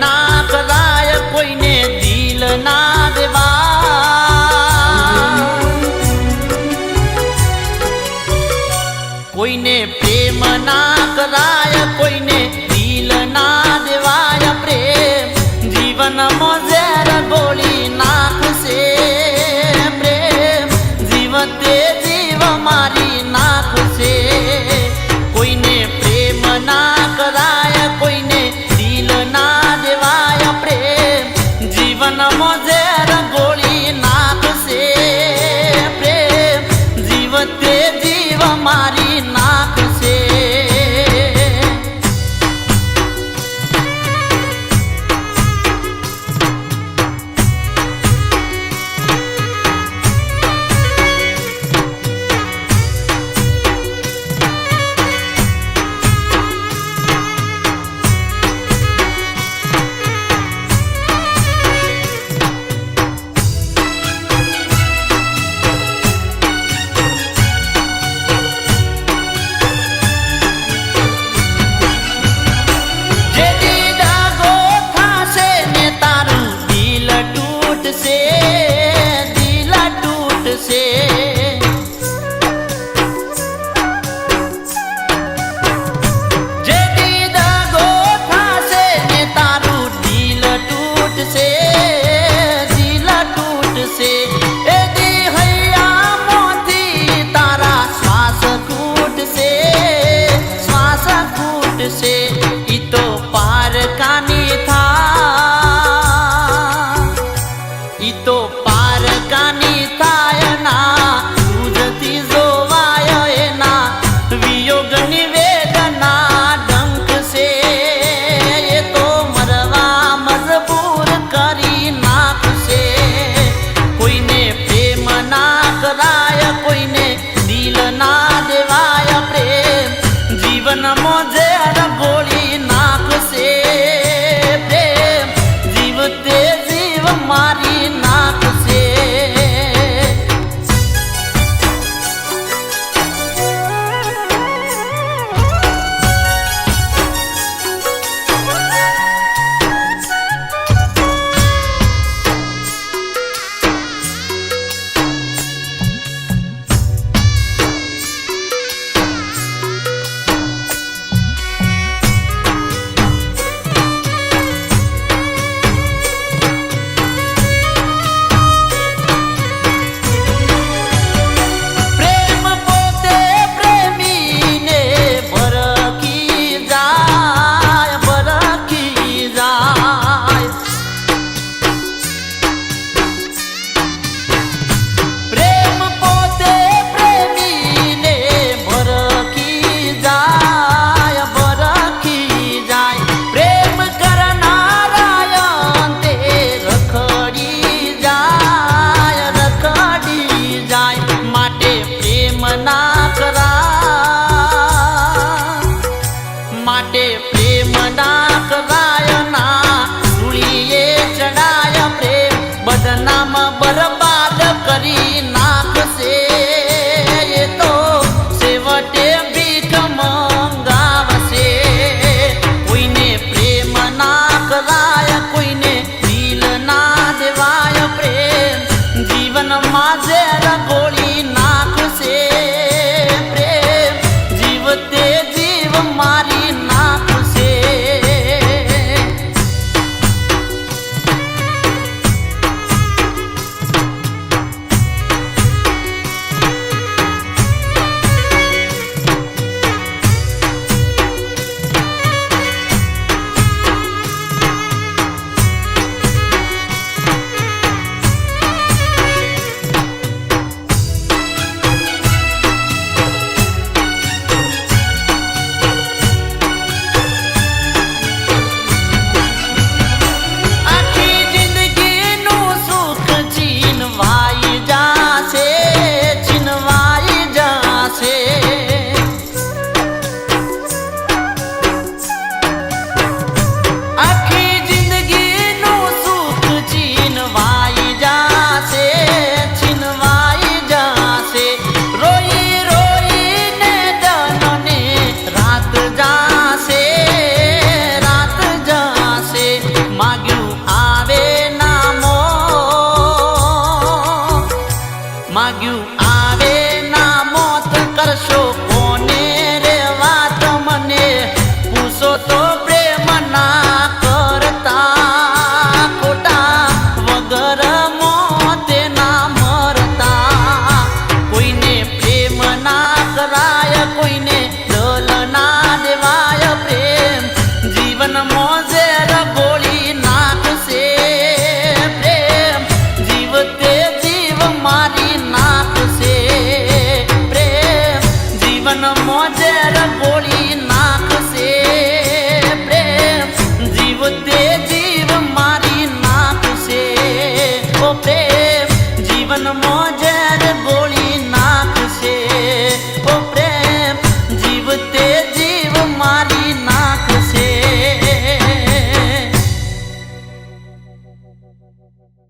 ना कराय कोईने दिल ना देवा कोईने प्रेम ना कराय कोईने दिल ना देवाय प्रेम जीवन मोजेर गोली नाखसे प्रेम जीवते जीव मारी नाखसे कोईने प्रेम ना कराय कोईने दिल ना देवाय प्रेम जीवन मोजेर गोली नाखसे प्रेम जीवते जीव मारी नाखसे से इतो पार कानी था इतो पार कानी थाय ना तुझती जोवाय एना वियोग निवेदना डंक से ये तो मरवा मजबूर करी नाक से कोईने प्रेम ना कराय कोईने दिल ना देवाय प्रेम जीवन मोजे गोली नाक से प्रेम जीवते जीव मारी नाक से माटे प्रेम ना कराय ना धूळीए चढ़ाय प्रेम बदनाम बर्बाद करी नाखसे ये तो सेवटे भीख मंगावसे कोईने प्रेम ना कराय कोईने दिल ना देवाय प्रेम जीवन माझे रगोळी नाखसे प्रेम जीवते जीव मारी नाक से તો